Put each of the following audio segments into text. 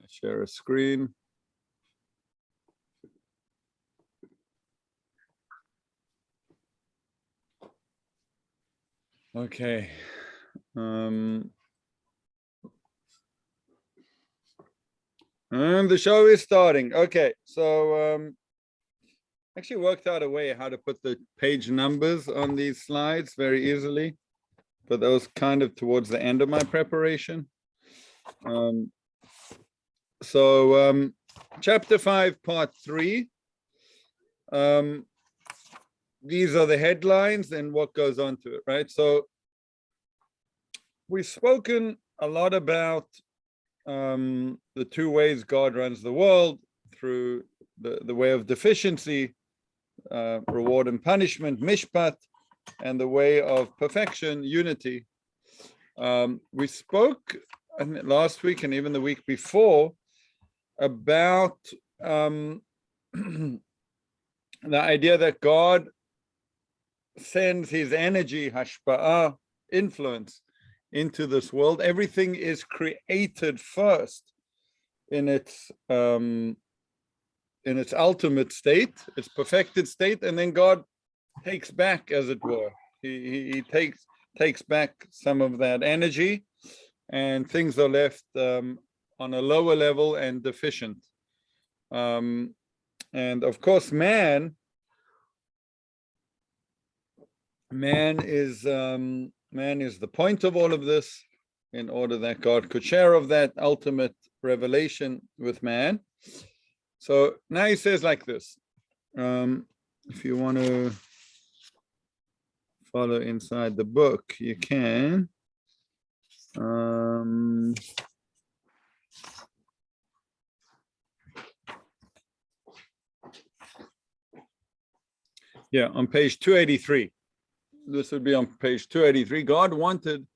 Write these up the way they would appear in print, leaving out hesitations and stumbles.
Share a screen. Okay. And the show is starting. Okay, so actually worked out a way how to put the page numbers on these slides very easily, but that was kind of towards the end of my preparation. Chapter 5, part 3. These are the headlines and what goes on to it, right? So we've spoken a lot about the two ways God runs the world, through the way of deficiency, reward and punishment, mishpat, and the way of perfection, unity. We spoke last week and even the week before about the idea that God sends his energy, hashpa'ah, influence, into this world. Everything is created first in its ultimate state, its perfected state, and then God takes back, as it were. He takes back some of that energy, and things are left on a lower level and deficient. And of course, man is the point of all of this, in order that God could share of that ultimate revelation with man. So now he says like this. If you want to follow inside the book, you can. Yeah, on page 283. This would be on page 283. God wanted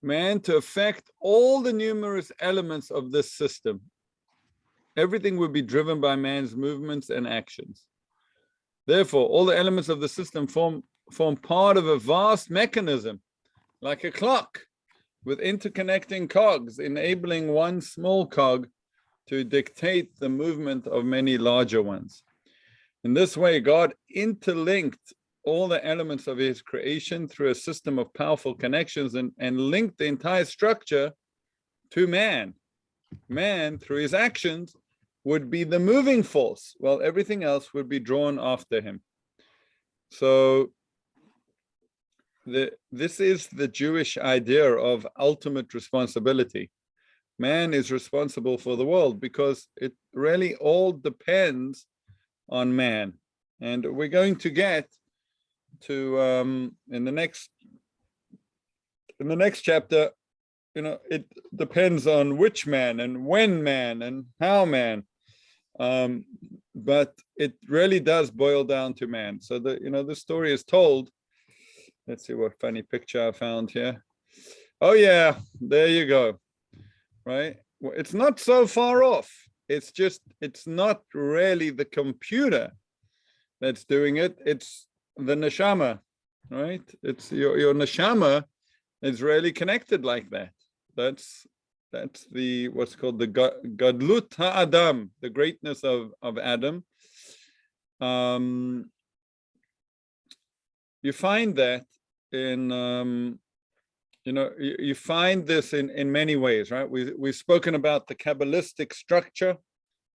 man to affect all the numerous elements of this system. Everything would be driven by man's movements and actions. Therefore, all the elements of the system form part of a vast mechanism, like a clock, with interconnecting cogs, enabling one small cog to dictate the movement of many larger ones. In this way, God interlinked all the elements of his creation through a system of powerful connections, and linked the entire structure to man. Man, through his actions, would be the moving force, while everything else would be drawn after him. So this is the Jewish idea of ultimate responsibility. Man is responsible for the world because it really all depends on man. And we're going to get to in the next chapter, it depends on which man and when man and how man, but it really does boil down to man. So the story is told. Let's see what funny picture I found here. Oh yeah, there you go. Right, well, it's not so far off. It's not really the computer that's doing it. It's the neshama, right? It's your neshama is really connected like that. That's the what's called the gadlut ha'adam, the greatness of Adam. You find that in you find this in many ways, right? We've spoken about the Kabbalistic structure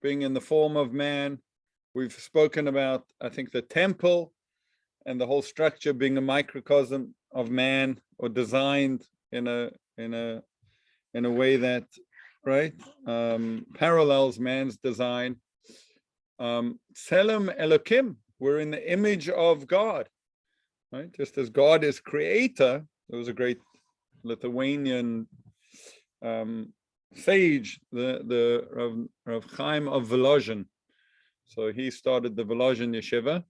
being in the form of man. We've spoken about, I think, the temple and the whole structure being a microcosm of man, or designed in a way that, right, parallels man's design. Tselem Elokim, we're in the image of God, right? Just as God is creator. There was a great Lithuanian sage, the Rav Chaim of Volozhin. So he started the Volozhin yeshiva,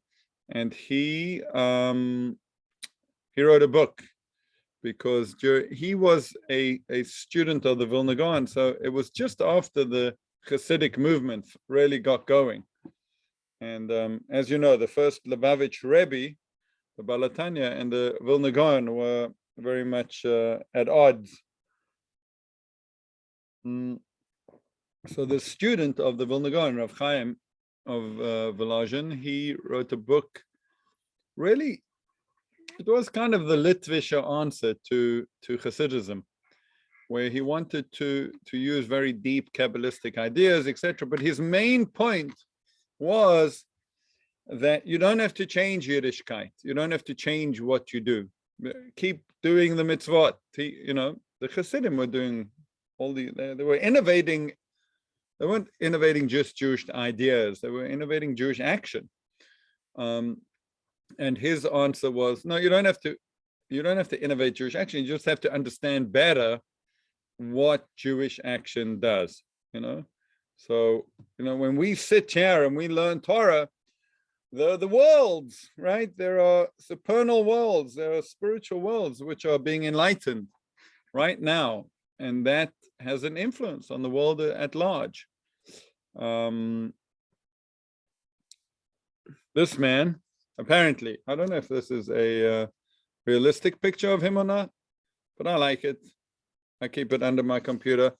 and he wrote a book because he was a student of the Vilna Gaon. So it was just after the Hasidic movement really got going. And as you know, the first Lubavitch Rebbe, the Balatanya, and the Vilna Gaon were very much at odds. So the student of the Vilna Gaon, Rav Chaim of Volozhin, he wrote a book. Really, it was kind of the Litvischer answer to Hasidism, where he wanted to use very deep Kabbalistic ideas, etc. But his main point was that you don't have to change Yiddishkeit. You don't have to change what you do. Keep doing the mitzvot. The Hasidim were doing they were innovating. They weren't innovating just Jewish ideas. They were innovating Jewish action. And his answer was, no, you don't have to innovate Jewish action. You just have to understand better what Jewish action does. So when we sit here and we learn Torah, the worlds, right? There are supernal worlds, there are spiritual worlds which are being enlightened right now, and that has an influence on the world at large. This man, apparently, I don't know if this is a realistic picture of him or not, but I like it. I keep it under my computer.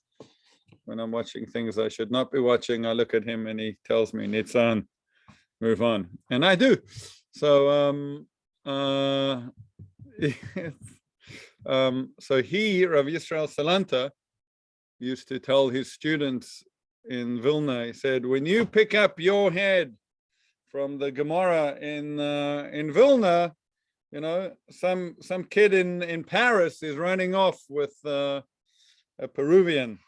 When I'm watching things I should not be watching, I look at him and he tells me, Nitzan, move on. And I do. So, so he, Rav Yisrael Salanta, used to tell his students in Vilna, he said, when you pick up your head from the Gemara in Vilna, some kid in Paris is running off with a Peruvian.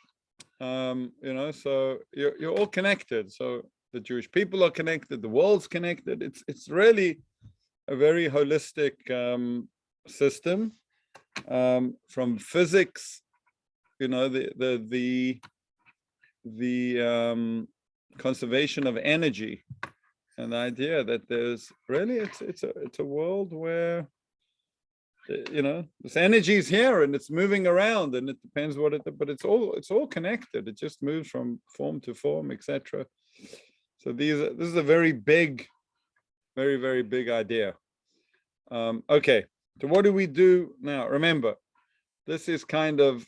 So you're all connected. So the Jewish people are connected, the world's connected. It's really a very holistic system, from physics, the conservation of energy, and the idea that there's really it's a world where this energy is here and it's moving around, and it depends but it's all connected. It just moves from form to form, etc. So this is a very big, very, very big idea. Okay, so what do we do now? Remember, this is kind of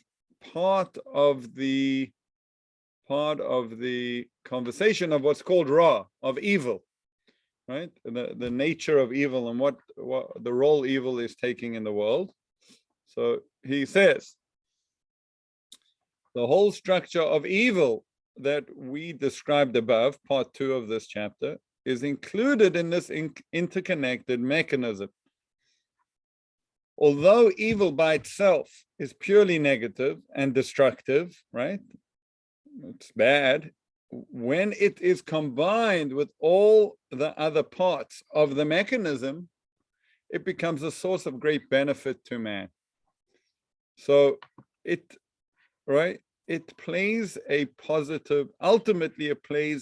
part of the conversation of what's called Ra, of evil, right? The nature of evil and what the role evil is taking in the world. So he says, the whole structure of evil that we described above, part 2 of this chapter, is included in this interconnected mechanism. Although evil by itself is purely negative and destructive, right? It's bad. When it is combined with all the other parts of the mechanism, it becomes a source of great benefit to man. So ultimately it plays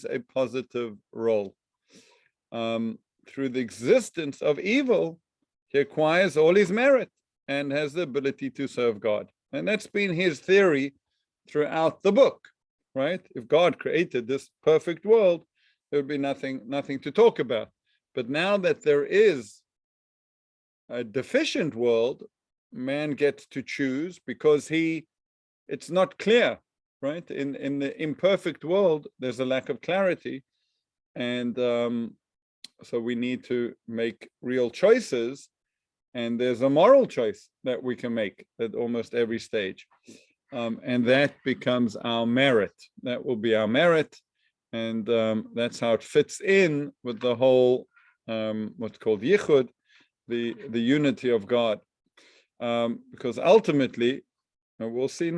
a positive role. Through the existence of evil, he acquires all his merit and has the ability to serve God. And that's been his theory throughout the book, right? If God created this perfect world, there would be nothing to talk about. But now that there is a deficient world, man gets to choose, because it's not clear, right? In the imperfect world, there's a lack of clarity. And so we need to make real choices. And there's a moral choice that we can make at almost every stage. And that becomes our merit. That will be our merit. And that's how it fits in with the whole, what's called yichud, the unity of God. Because ultimately, we'll see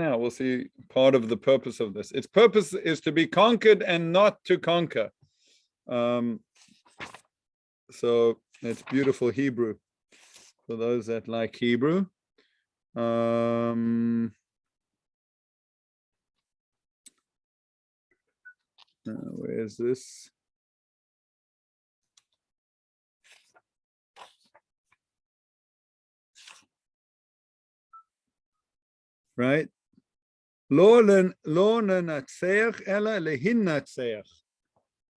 part of the purpose of this. Its purpose is to be conquered and not to conquer. So it's beautiful Hebrew. For those that like Hebrew. Where is this? Right? Lo nenatzeach ela lehinnatzeach.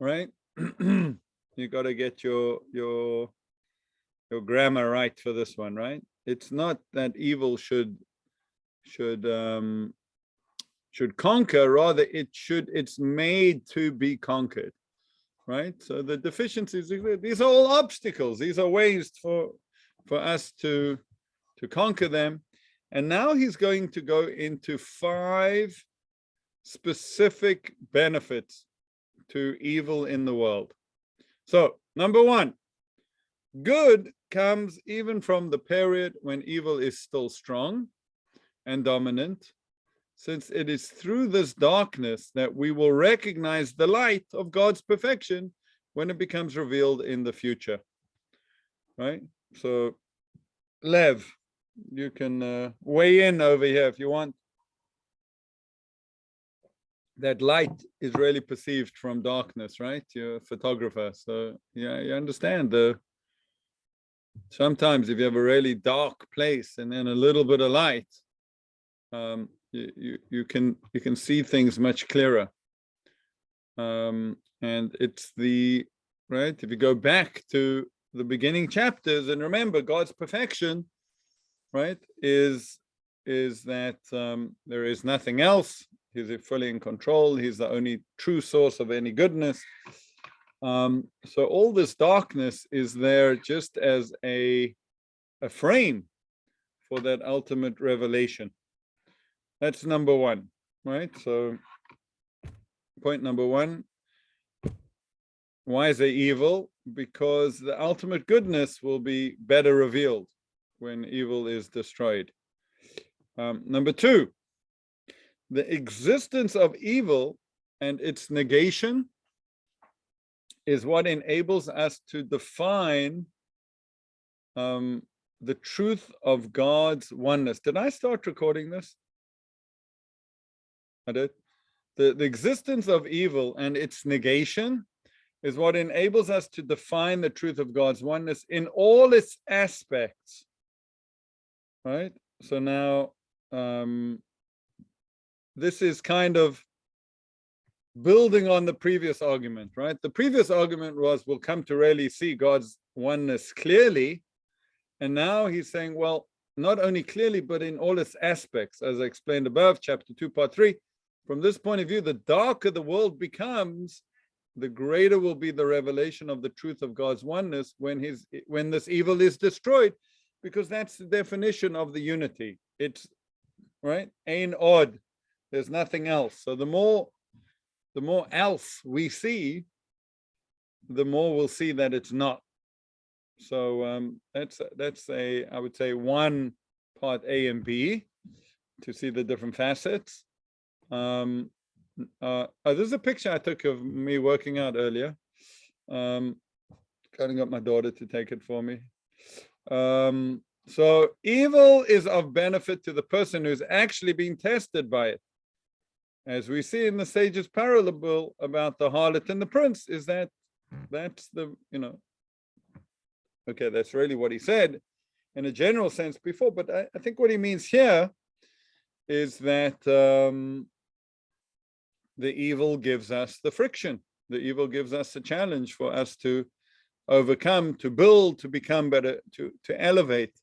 Right? You got to get your grammar right for this one, right? It's not that evil should conquer, rather it's made to be conquered, right? So the deficiencies, these are all obstacles. These are ways for us to conquer them. And now he's going to go into 5 specific benefits to evil in the world. So, number 1, good comes even from the period when evil is still strong and dominant, since it is through this darkness that we will recognize the light of God's perfection when it becomes revealed in the future, right? So, Lev, you can weigh in over here if you want. That light is really perceived from darkness, right? You're a photographer, so yeah, you understand sometimes if you have a really dark place and then a little bit of light, you can see things much clearer. And it's right, if you go back to the beginning chapters and remember God's perfection, right, is that there is nothing else. He's fully in control. He's the only true source of any goodness. So all this darkness is there just as a frame for that ultimate revelation. That's number 1, right? So point number 1, why is there evil? Because the ultimate goodness will be better revealed when evil is destroyed. Number 2, the existence of evil and its negation is what enables us to define the truth of God's oneness. Did I start recording this? I did. The existence of evil and its negation is what enables us to define the truth of God's oneness in all its aspects, right? So now, this is kind of building on the previous argument, right? The previous argument was we'll come to really see God's oneness clearly. And now he's saying, well, not only clearly, but in all its aspects, as I explained above, chapter 2, part 3. From this point of view, the darker the world becomes, the greater will be the revelation of the truth of God's oneness when this evil is destroyed, because that's the definition of the unity. It's, right, ein od. There's nothing else. So the more else we see, the more we'll see that it's not. So that's I would say 1 part A and B to see the different facets. This is a picture I took of me working out earlier. Kind of got my daughter to take it for me. So evil is of benefit to the person who's actually being tested by it. As we see in the sage's parable about the harlot and the prince, is that's the, okay, that's really what he said in a general sense before, but I think what he means here is that the evil gives us the friction. The evil gives us a challenge for us to overcome, to build, to become better, to elevate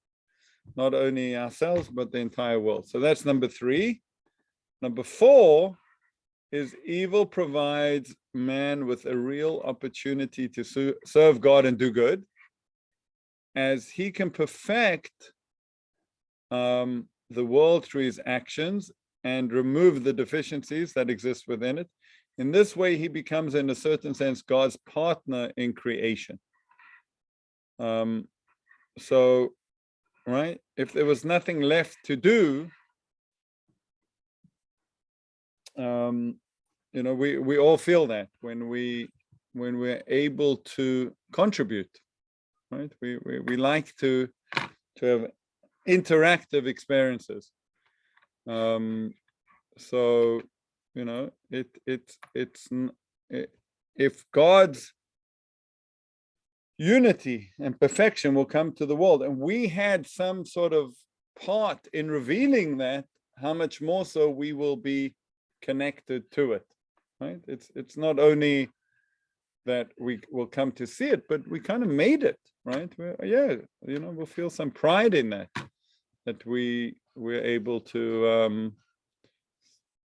not only ourselves, but the entire world. So that's number 3. Number 4 is evil provides man with a real opportunity to serve God and do good, as he can perfect the world through his actions and remove the deficiencies that exist within it. In this way, he becomes, in a certain sense, God's partner in creation. So, right, if there was nothing left to do, we all feel that when we're able to contribute, right? We like to have interactive experiences. So if God's unity and perfection will come to the world, and we had some sort of part in revealing that, how much more so we will be connected to it, right? It's not only that we will come to see it, but we kind of made it, right? We'll feel some pride in that we're able to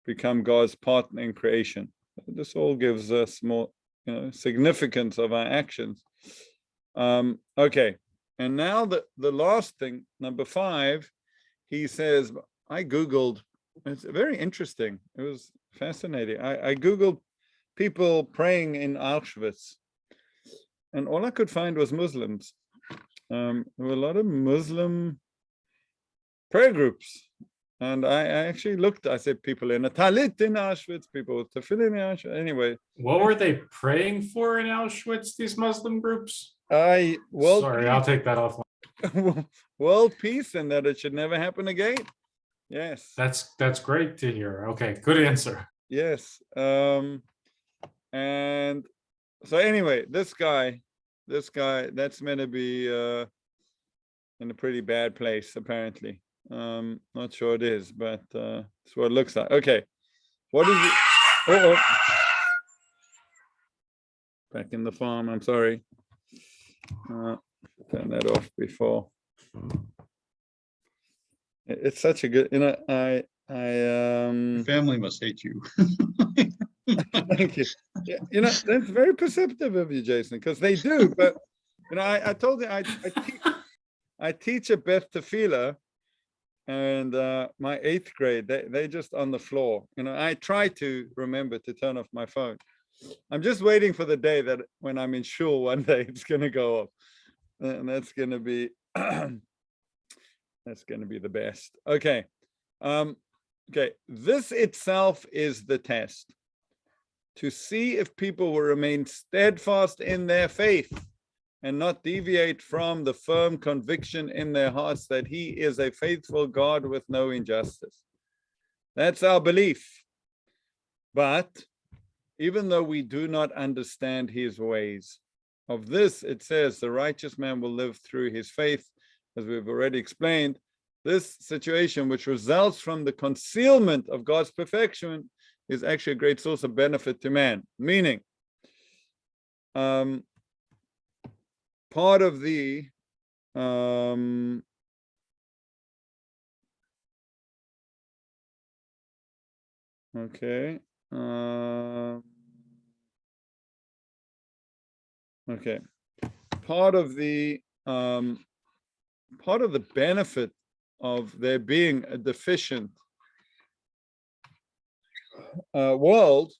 become God's partner in creation. This all gives us more, significance of our actions. Okay, and now the last thing, number 5, he says, I Googled, it's very interesting. It was fascinating. I Googled people praying in Auschwitz, and all I could find was Muslims. There were a lot of Muslim prayer groups. And I actually looked, I said, people in a talit in Auschwitz, people with tefillin in Auschwitz. Anyway. What were they praying for in Auschwitz, these Muslim groups? Sorry, I'll take that off. World peace, and that it should never happen again. Yes. That's great to hear. Okay, good answer. Yes. And so anyway, this guy, that's meant to be in a pretty bad place, apparently. Not sure it is, but it's what it looks like. Okay, what is it? Back in the farm. I'm sorry. Turn that off before. It's such a good. Family must hate you. Thank you. Yeah, that's very perceptive of you, Jason, because they do. But I told you I teach a Beth Tefillah. And my 8th grade, they just on the floor. I try to remember to turn off my phone. I'm just waiting for the day that when I'm in shul one day, it's going to go off, and that's going to be the best. Okay, okay. This itself is the test to see if people will remain steadfast in their faith and not deviate from the firm conviction in their hearts that he is a faithful God with no injustice. That's our belief. But even though we do not understand his ways, of this it says the righteous man will live through his faith, as we've already explained. This situation, which results from the concealment of God's perfection, is actually a great source of benefit to man. Meaning, part of the okay, part of the benefit of there being a deficient world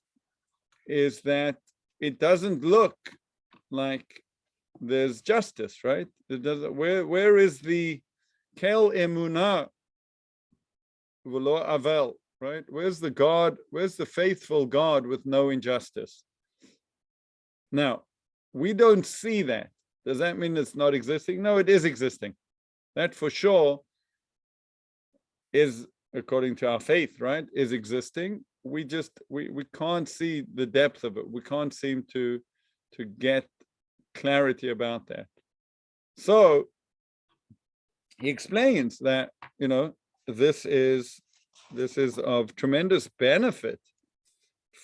is that it doesn't look like there's justice, right? It doesn't. Where is the kel emunah v'lo avel, right? Where's the God? Where's the faithful God with no injustice? Now, we don't see that. Does that mean it's not existing? No, it is existing. That for sure is, according to our faith, right, is existing. We can't see the depth of it. We can't seem to get clarity about that. So he explains that this is of tremendous benefit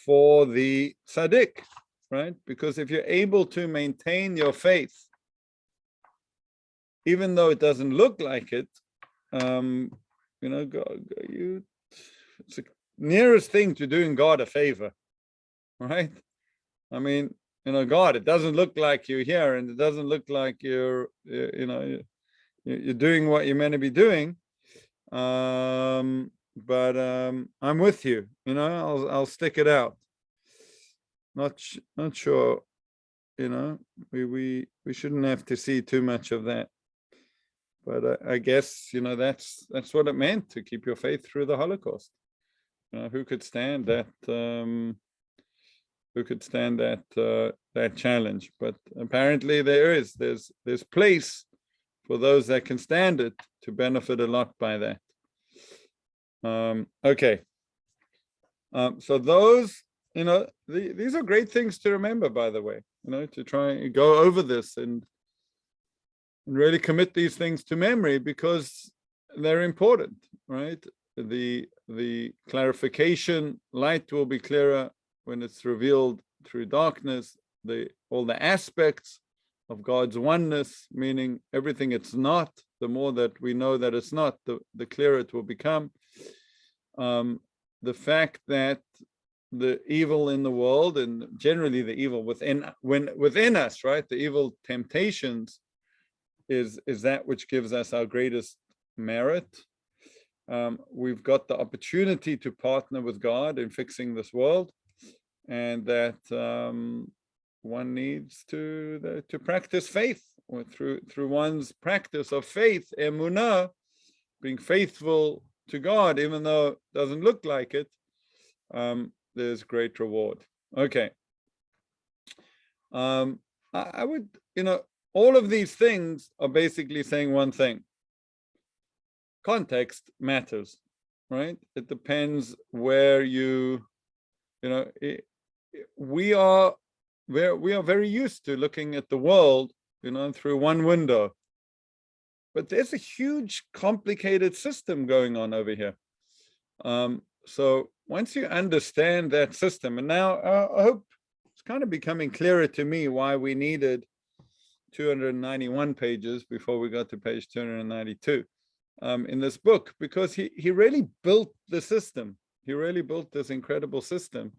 for the tzaddik, right? Because if you're able to maintain your faith, even though it doesn't look like it, it's the nearest thing to doing God a favor, right? I mean, God, it doesn't look like you're here, and it doesn't look like you're doing what you're meant to be doing. But I'm with you. I'll stick it out. Not sure. We shouldn't have to see too much of that. But I guess that's what it meant to keep your faith through the Holocaust. Who could stand that? Who could stand that challenge? But apparently there's place for those that can stand it to benefit a lot by that. Okay. So those, these are great things to remember, by the way, to try and go over this and really commit these things to memory, because they're important, right? The clarification, light will be clearer when it's revealed through darkness. All the aspects of God's oneness, meaning everything it's not, the more that we know that it's not, the clearer it will become. the fact that the evil in the world, and generally the evil within us, right? The evil temptations is that which gives us our greatest merit. We've got the opportunity to partner with God in fixing this world, and that one needs to practice faith, or through one's practice of faith, emunah, being faithful to God, even though it doesn't look like it. There's great reward. Okay. I would, all of these things are basically saying one thing. Context matters, right? It depends where we are very used to looking at the world, through one window. But there's a huge, complicated system going on over here. So once you understand that system, and now I hope it's kind of becoming clearer to me why we needed 291 pages before we got to page 292 in this book, because he really built the system. He really built this incredible system.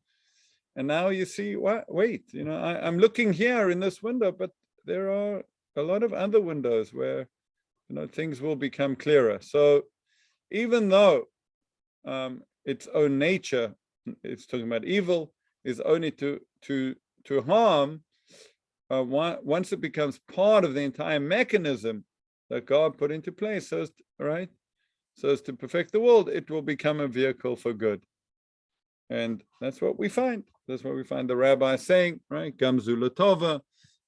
And now you see, wait, I'm looking here in this window, but there are a lot of other windows where, things will become clearer. So even though its own nature, it's talking about evil, is only to harm, once it becomes part of the entire mechanism that God put into place, so as to perfect the world, it will become a vehicle for good. And that's what we find. That's what we find the rabbi saying, right? Gamzu latova.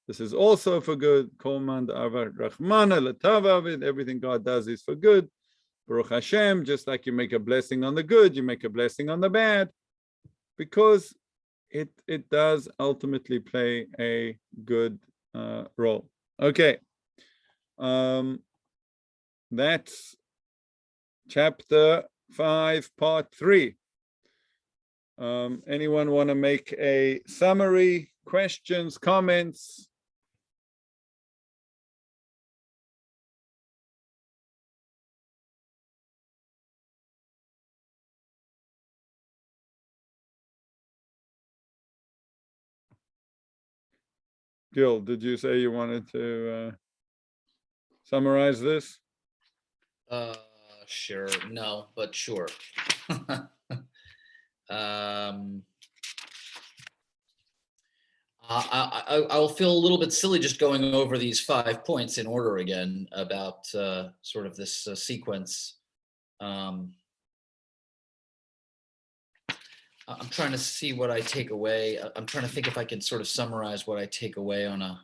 This is also for good. Kol man da'avar rachmana latava. Everything God does is for good. Baruch Hashem, just like you make a blessing on the good, you make a blessing on the bad, because it does ultimately play a good role. Okay. That's chapter 5, part 3. Anyone want to make a summary, questions, comments? Gil, did you say you wanted to summarize this? Sure. No, but sure. I'll feel a little bit silly just going over these 5 points in order again about sort of this sequence. I'm trying to see what I take away. I'm trying to think if I can sort of summarize what I take away in a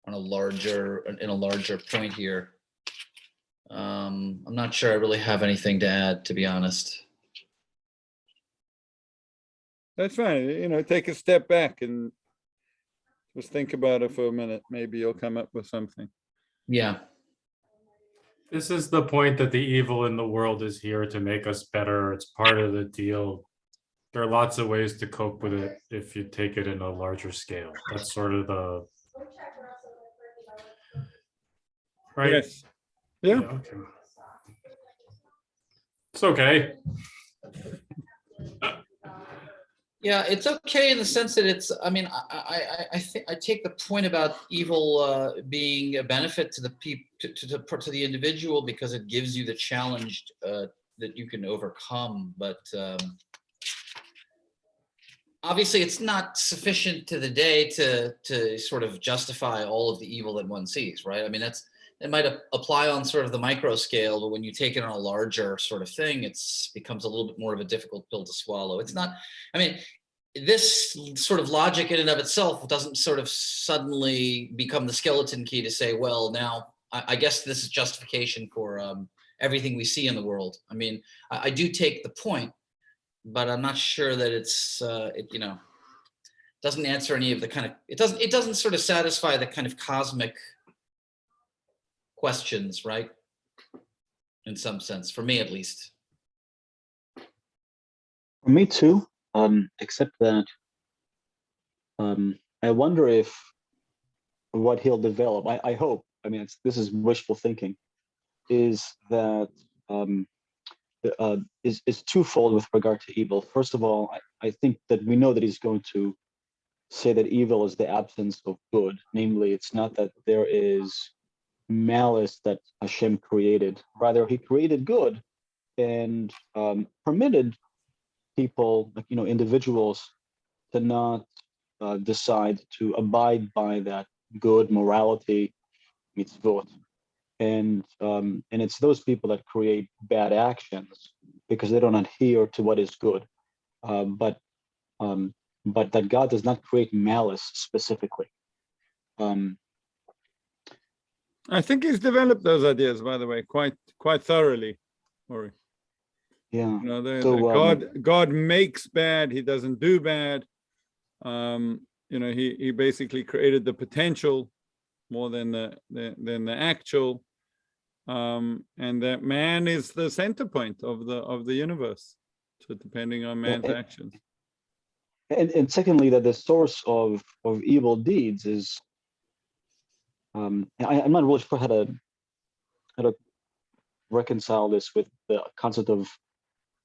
larger point here. I'm not sure I really have anything to add, to be honest. That's fine. Take a step back and just think about it for a minute. Maybe you'll come up with something. Yeah. This is the point that the evil in the world is here to make us better. It's part of the deal. There are lots of ways to cope with it if you take it in a larger scale. That's sort of the right. Yes. Yeah. Okay. It's okay. Yeah, it's okay in the sense that it's. I mean, I think I take the point about evil being a benefit to the people, to the individual, because it gives you the challenge that you can overcome. But obviously, it's not sufficient to the day to sort of justify all of the evil that one sees, right? I mean, it might apply on sort of the micro scale, but when you take it on a larger sort of thing, it's becomes a little bit more of a difficult pill to swallow. It's not, I mean, this sort of logic in and of itself doesn't sort of suddenly become the skeleton key to say, well, now I guess this is justification for everything we see in the world. I mean, I do take the point, but I'm not sure that it's, doesn't answer any of the kind of, it doesn't sort of satisfy the kind of cosmic questions, right? In some sense, for me at least. For me too, except that I wonder if what he'll develop, I hope, I mean, this is wishful thinking, is that is twofold with regard to evil. First of all, I think that we know that he's going to say that evil is the absence of good. Namely, it's not that there is malice that Hashem created. Rather, he created good and permitted people, like individuals, to not decide to abide by that good morality, mitzvot, and it's those people that create bad actions because they don't adhere to what is good. But that God does not create malice specifically. I think he's developed those ideas, by the way, quite thoroughly, Ori. Yeah. So God makes bad, he doesn't do bad. He basically created the potential more than the actual, and that man is the center point of the universe. So depending on man's actions. And secondly, that the source of evil deeds is, I'm not really sure how to reconcile this with the concept of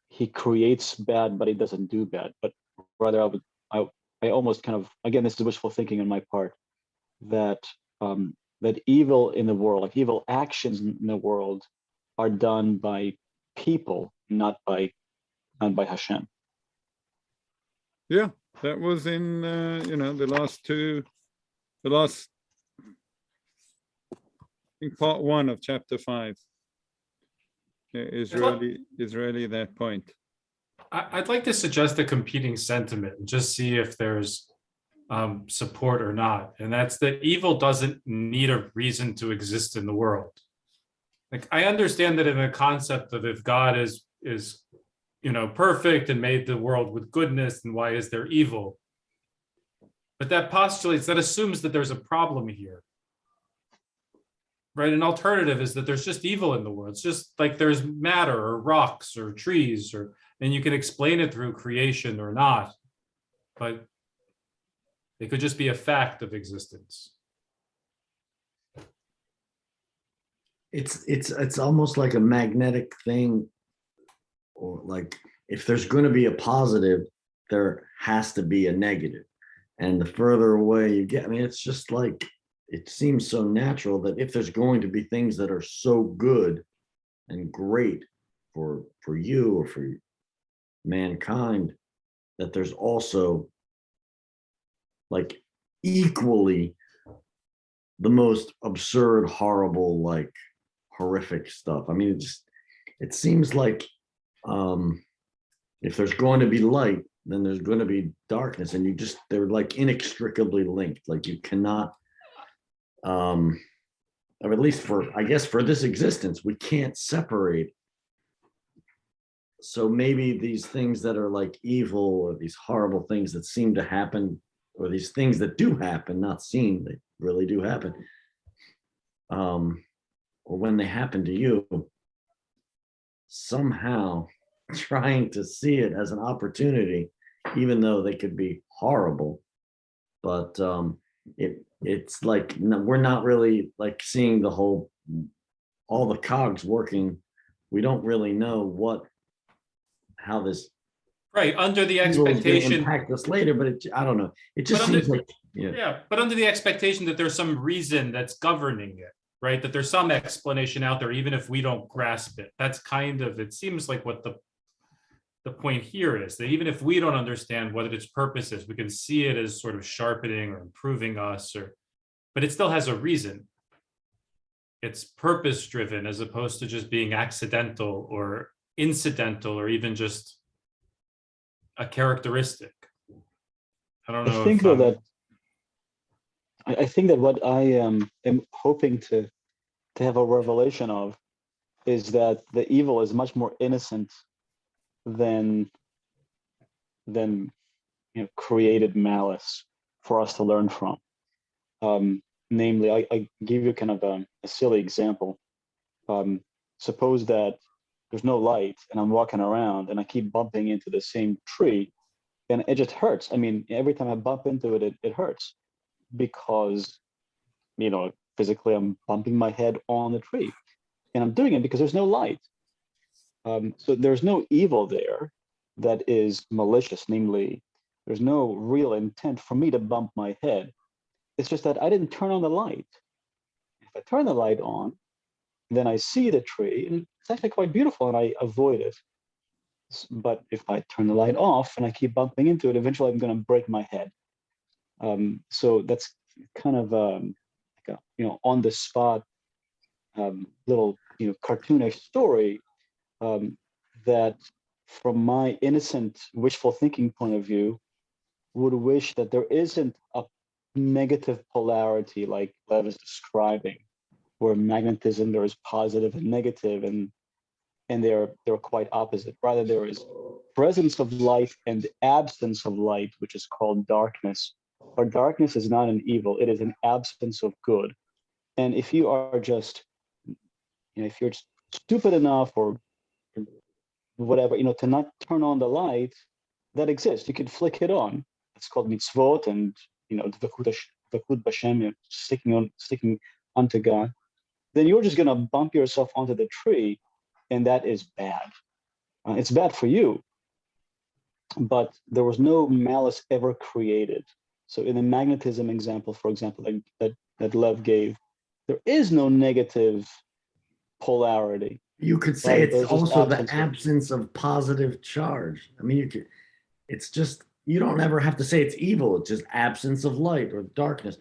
he creates bad, but he doesn't do bad. But rather, I almost kind of, again, this is wishful thinking on my part, that that evil in the world, like evil actions in the world, are done by people, not by Hashem. Yeah, that was in the last in part 1 of chapter 5 is really that point. I'd like to suggest a competing sentiment and just see if there's support or not. And that's that evil doesn't need a reason to exist in the world. Like, I understand that in the concept of if God is perfect and made the world with goodness, then why is there evil? But that assumes that there's a problem here. Right? An alternative is that there's just evil in the world. It's just like there's matter or rocks or trees, and you can explain it through creation or not, but it could just be a fact of existence. It's almost like a magnetic thing, or like if there's going to be a positive, there has to be a negative. And the further away you get, it's just like, it seems so natural that if there's going to be things that are so good and great for you or for mankind, that there's also like equally the most absurd, horrible, like horrific stuff. It seems like if there's going to be light, then there's going to be darkness, and they're like inextricably linked. Like you cannot, or at least for this existence, we can't separate. So maybe these things that are like evil, or these horrible things that seem to happen, or these things that do happen, not seen, they really do happen. Or when they happen to you, somehow trying to see it as an opportunity, even though they could be horrible, but it's like we're not really like seeing all the cogs working. We don't really know how this right under the evil is going to expectation impact us later, but I don't know. It just seems like but under the expectation that there's some reason that's governing it, right? That there's some explanation out there, even if we don't grasp it. That's kind of, it seems like what the point here is, that even if we don't understand what its purpose is, we can see it as sort of sharpening or improving us, but it still has a reason. It's purpose driven as opposed to just being accidental or incidental or even just a characteristic. I don't know. I think that what I am hoping to have a revelation of is that the evil is much more innocent than created malice for us to learn from. Namely, I give you kind of a silly example. Suppose that there's no light and I'm walking around and I keep bumping into the same tree, and it just hurts. Every time I bump into it, it hurts because, physically I'm bumping my head on the tree, and I'm doing it because there's no light. So there's no evil there that is malicious, namely, there's no real intent for me to bump my head. It's just that I didn't turn on the light. If I turn the light on, then I see the tree, and it's actually quite beautiful, and I avoid it. But if I turn the light off and I keep bumping into it, eventually I'm going to break my head. So that's kind of like a on the spot little cartoonish story that, from my innocent wishful thinking point of view, would wish that there isn't a negative polarity like Lev is describing, where magnetism there is positive and negative, and they're quite opposite. Rather, there is presence of light and absence of light, which is called darkness. Or darkness is not an evil; it is an absence of good. And if you are just, if you're stupid enough or whatever, to not turn on the light, that exists. You could flick it on. It's called mitzvot, and dvekut b'Hashem, sticking onto God. Then you're just gonna bump yourself onto the tree, and that is bad. It's bad for you, but there was no malice ever created. So in the magnetism example, for example, that Lev gave, there is no negative polarity. You could say Right, it's there's just also the absence of- absence of positive charge. I mean, it's just, you don't ever have to say it's evil. It's just absence of light or darkness,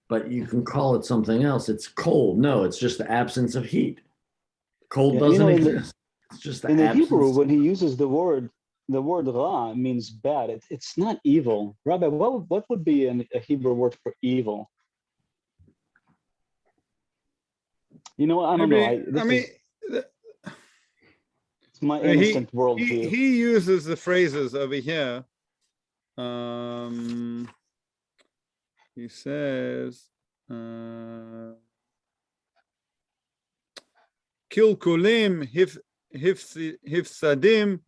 but you can call it something else. It's cold. No, it's just the absence of heat. Cold Yeah, doesn't exist. It's just the in the absence. Hebrew, when he uses the word ra means bad. It's not evil. Rabbi, what would be a Hebrew word for evil? I don't know. It's my innocent worldview. He uses the phrases over here. He says, Kilkulim hifsadim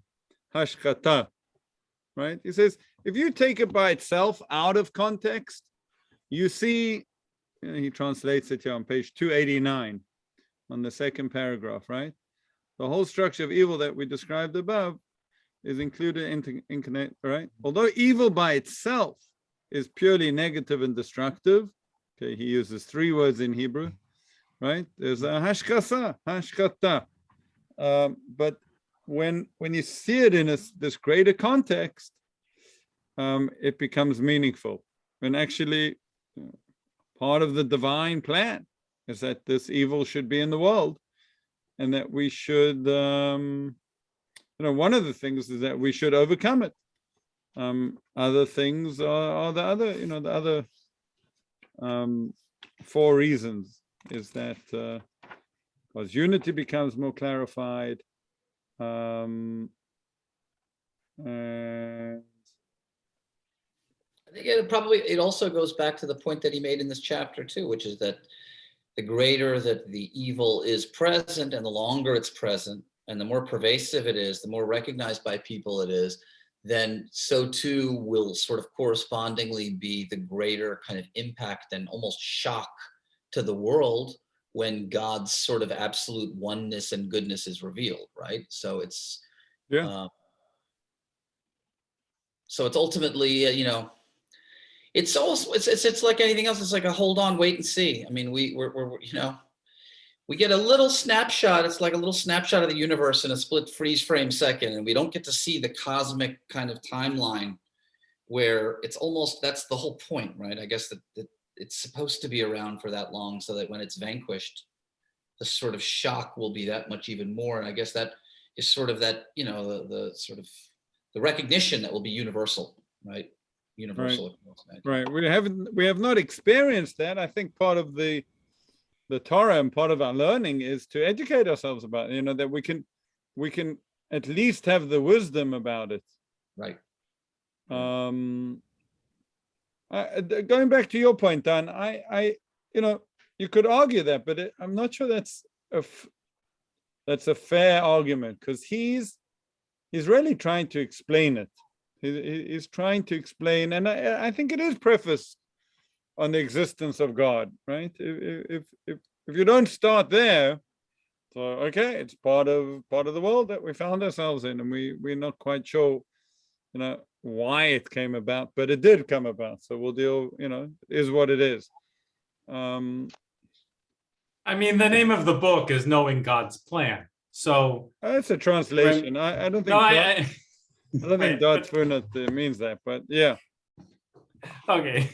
hashkata. Right? He says, if you take it by itself out of context, you see, he translates it here on page 289 on the second paragraph, right? The whole structure of evil that we described above is included in connect, right? Although evil by itself is purely negative and destructive, okay, he uses 3 words in Hebrew, right? There's a hashkata. But when you see it in this greater context, it becomes meaningful. And actually, part of the divine plan is that this evil should be in the world, and that we should, one of the things is that we should overcome it. Other things are the other 4 reasons is that because unity becomes more clarified, and I think it also goes back to the point that he made in this chapter too, which is that the greater that the evil is present and the longer it's present and the more pervasive it is, the more recognized by people it is, then so too will sort of correspondingly be the greater kind of impact and almost shock to the world when God's sort of absolute oneness and goodness is revealed, right? So it's, so it's ultimately, it's also, it's like anything else. It's like a hold on, wait and see. I mean, we're we get a little snapshot. It's like a little snapshot of the universe in a split freeze frame second. And we don't get to see the cosmic kind of timeline where it's almost, that's the whole point, right? I guess that it's supposed to be around for that long so that when it's vanquished, the sort of shock will be that much even more. And I guess that is sort of that, the sort of the recognition that will be universal, right? Universal. Right. We have not experienced that. I think part of the Torah and part of our learning is to educate ourselves about it, that we can at least have the wisdom about it. Right. Going back to your point, Dan, you could argue that, but I'm not sure that's a fair argument, because he's really trying to explain it. He's trying to explain, and I think it is prefaced on the existence of God, right? If you don't start there, So okay, it's part of the world that we found ourselves in, and we're not quite sure, why it came about, but it did come about. So we'll deal, is what it is. I mean, the name of the book is Knowing God's Plan. So That's a translation. I don't think I don't think right, Daat but- means that, but yeah, okay.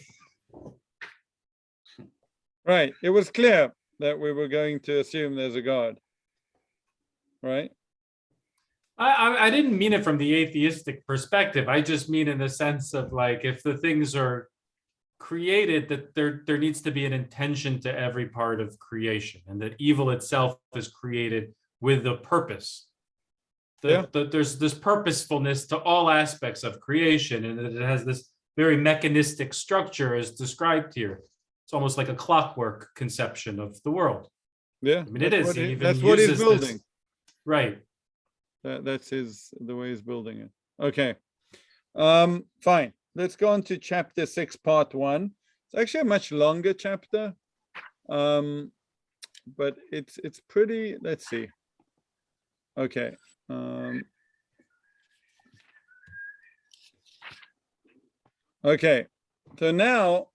right. It was clear that we were going to assume there's a God, right? I didn't mean it from the atheistic perspective. I just mean in the sense of like, if the things are created, that there needs to be an intention to every part of creation, and that evil itself is created with a purpose. That there's this purposefulness to all aspects of creation, and that it has this very mechanistic structure as described here. It's almost like a clockwork conception of the world. Yeah, I mean, it is. He even that's what he's uses building. this, right. That's the way he's building it. Okay. Fine. Let's go on to chapter 6, part 1. It's actually a much longer chapter. But it's pretty, let's see. Okay. Okay. So now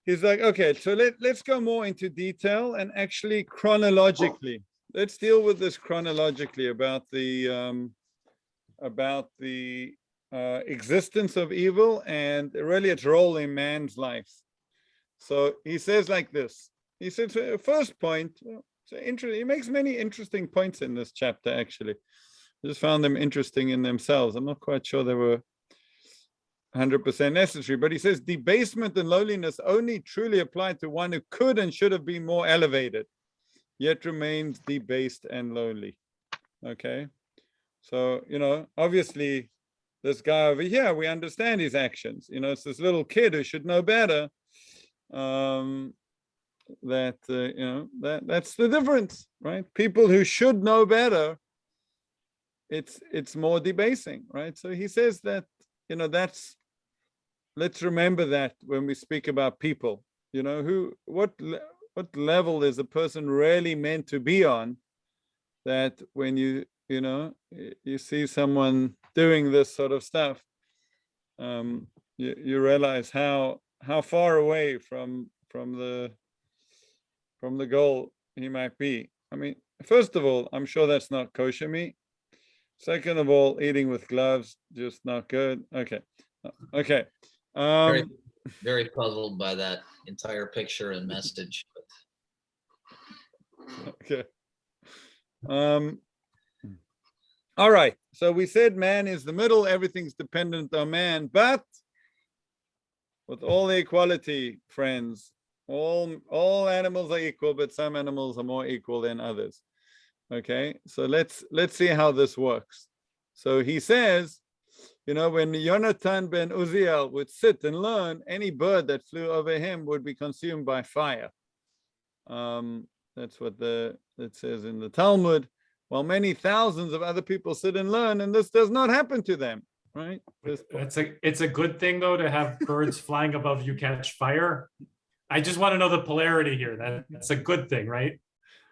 he's like, okay, so let's go more into detail and actually chronologically. Let's deal with this chronologically about the existence of evil and really its role in man's life. So he says like this. He says, first point, he makes many interesting points in this chapter, actually. I just found them interesting in themselves. I'm not quite sure they were 100% necessary, but he says debasement and lowliness only truly apply to one who could and should have been more elevated, yet remains debased and lowly. Okay. So, obviously this guy over here, we understand his actions. It's this little kid who should know better. That's the difference, right? People who should know better, it's more debasing, right? So he says that, let's remember that when we speak about people, what level is a person really meant to be on, that when you see someone doing this sort of stuff, you realize how far away from the goal he might be. I mean, first of all, I'm sure that's not kosher meat. Second of all, eating with gloves, just not good. Okay. Very, very puzzled by that entire picture and message. Okay. All right. So we said man is the middle, everything's dependent on man, but with all the equality, friends, all animals are equal, but some animals are more equal than others. Okay, so let's see how this works. So he says, when Yonatan ben Uziel would sit and learn, any bird that flew over him would be consumed by fire. That's what it says in the Talmud. While many thousands of other people sit and learn, and this does not happen to them, right? It's a good thing though to have birds flying above you catch fire. I just want to know the polarity here. That's a good thing, right?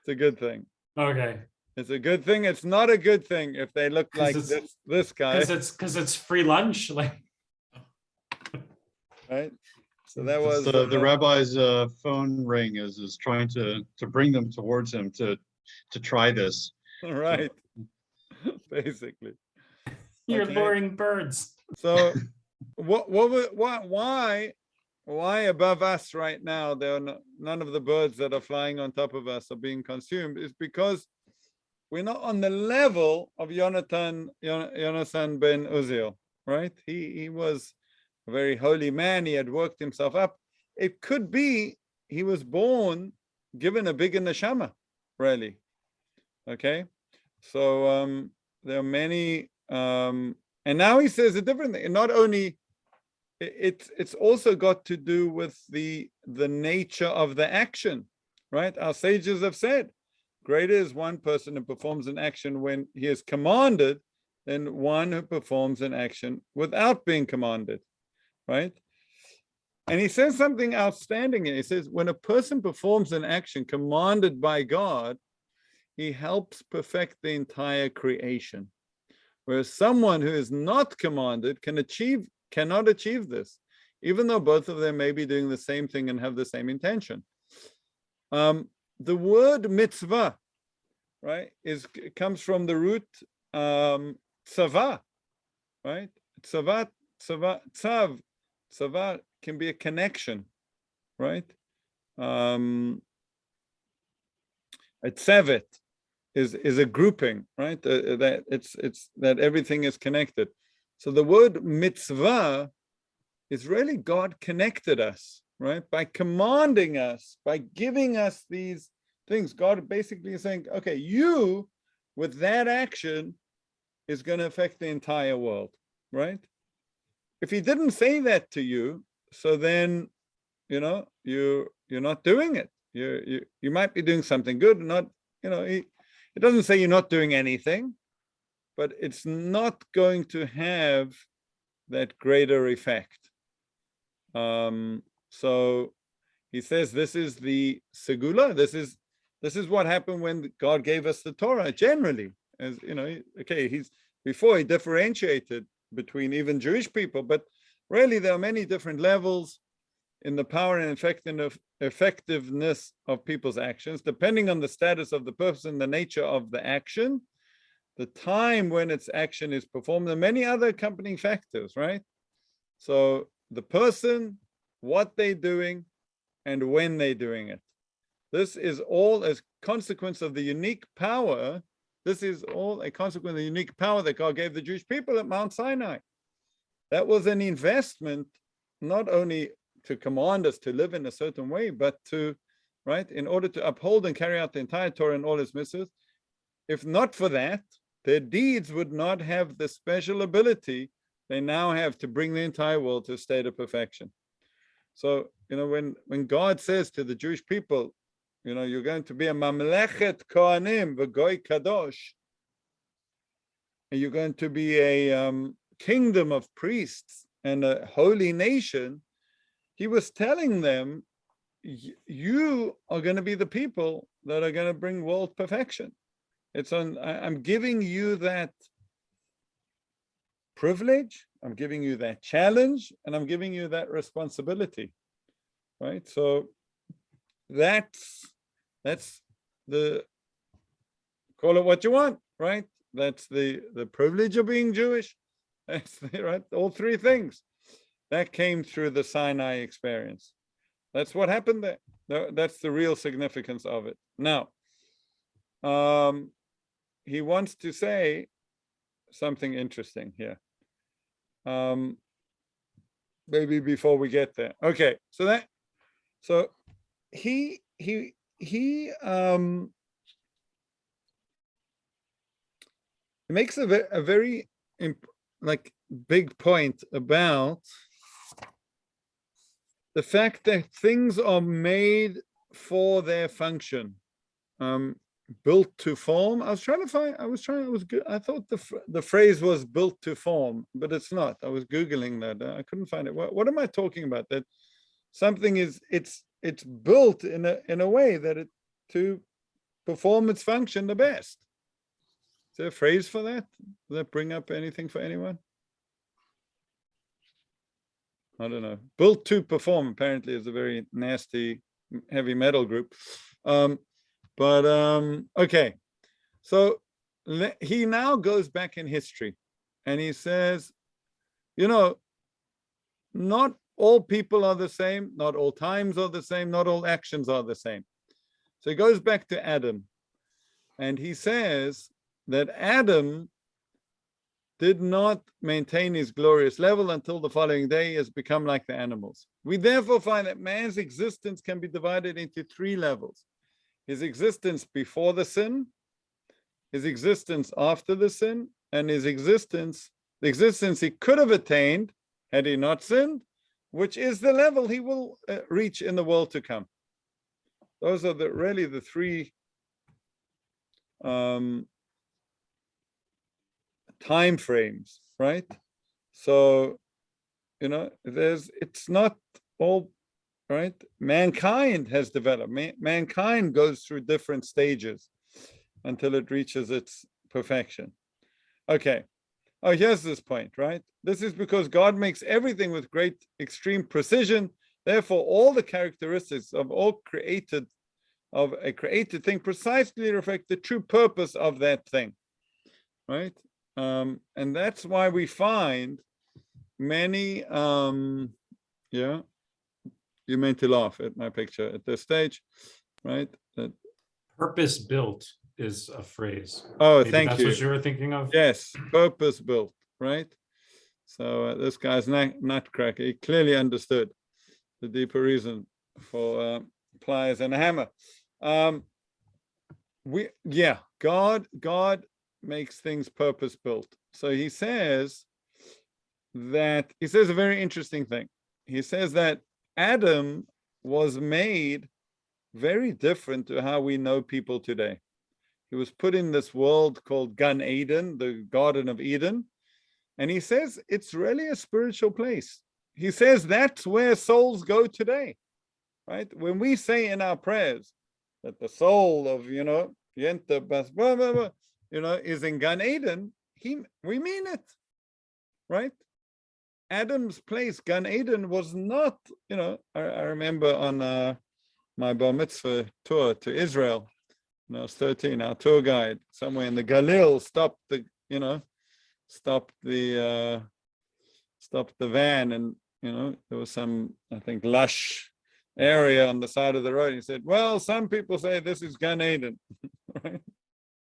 It's a good thing. Okay. It's a good thing. It's not a good thing if they look like this guy. Because it's free lunch, like. Right. So that was the rabbi's phone ring is trying to bring them towards him to try this. right. Basically. You're Okay. luring birds. So why above us right now there are none of the birds that are flying on top of us are being consumed is because we're not on the level of Yonatan ben Uziel, right? He was a very holy man. He had worked himself up. It could be he was born given a bigger neshama, really. Okay, so there are many, and now he says a different thing. Not only it's also got to do with the nature of the action, right? Our sages have said, greater is one person who performs an action when he is commanded than one who performs an action without being commanded, right? And he says something outstanding here. He says, when a person performs an action commanded by God, he helps perfect the entire creation. Whereas someone who is not commanded cannot achieve this, even though both of them may be doing the same thing and have the same intention. The word mitzvah, right, comes from the root tzava, right? Tzavat, tzav can be a connection, right? A tzevet is a grouping, right? That it's that everything is connected. So the word mitzvah is really God connected us, right? By commanding us, by giving us these things. God basically is saying, okay, you with that action is going to affect the entire world, right? If he didn't say that to you, so then, you're not doing it. You might be doing something good, not, it doesn't say you're not doing anything, but it's not going to have that greater effect. So he says this is the segula. This is what happened when God gave us the Torah. Generally, as okay, before he differentiated between even Jewish people, but really there are many different levels in the power and effectiveness of people's actions, depending on the status of the person, the nature of the action, the time when its action is performed, and many other accompanying factors, right? So the person, what they're doing, and when they're doing it. This is all a consequence of the unique power. This is all a consequence of the unique power that God gave the Jewish people at Mount Sinai. That was an investment, not only to command us to live in a certain way, but in order to uphold and carry out the entire Torah and all its mitzvahs. If not for that, their deeds would not have the special ability they now have to bring the entire world to a state of perfection. So, when God says to the Jewish people, you're going to be a mamlechet kohanim v'goy kadosh, and you're going to be a kingdom of priests and a holy nation, he was telling them, you are going to be the people that are going to bring world perfection. I'm giving you that privilege, I'm giving you that challenge, and I'm giving you that responsibility, right? So that's the, call it what you want, right? That's the privilege of being Jewish. That's right. All three things that came through the Sinai experience. That's what happened there. That's the real significance of it. Now, he wants to say something interesting here. Maybe before we get there. Okay, so he makes a very big point about the fact that things are made for their function, built to form. I thought the phrase was built to form, but it's not. I was Googling that. I couldn't find it. What am I talking about? That something it's built in a way that it to perform its function the best. Is there a phrase for that? Does that bring up anything for anyone? I don't know. Built to perform apparently is a very nasty heavy metal group. Okay. So he now goes back in history and he says, not all people are the same, not all times are the same, not all actions are the same. So he goes back to Adam and he says that Adam did not maintain his glorious level until the following day. He has become like the animals. We therefore find that man's existence can be divided into three levels: his existence before the sin, his existence after the sin, and the existence he could have attained had he not sinned, which is the level he will reach in the world to come. Those are really the three time frames, right? So, it's not right? Mankind has developed. Mankind goes through different stages until it reaches its perfection. Okay. Oh, here's this point, right? This is because God makes everything with great extreme precision. Therefore, all the characteristics of a created thing precisely reflect the true purpose of that thing, right? And that's why we find many, yeah, you meant to laugh at my picture at this stage, right? Purpose built is a phrase. Oh, Maybe thank that's you. what you were thinking of. Yes, purpose built, right? So this guy's nutcracker. He clearly understood the deeper reason for pliers and a hammer. God makes things purpose built. So he says a very interesting thing. He says that Adam was made very different to how we know people today. He was put in this world called Gan Eden, the Garden of Eden. And he says it's really a spiritual place. He says that's where souls go today, right? When we say in our prayers that the soul of, Yenta Bas, blah, blah, blah, is in Gan Eden, we mean it, right? Adam's place, Gan Eden, was not, I remember on my bar mitzvah tour to Israel, when I was 13, our tour guide somewhere in the Galil stopped the van, and there was some, I think, lush area on the side of the road. He said, well, some people say this is Gan Eden, right?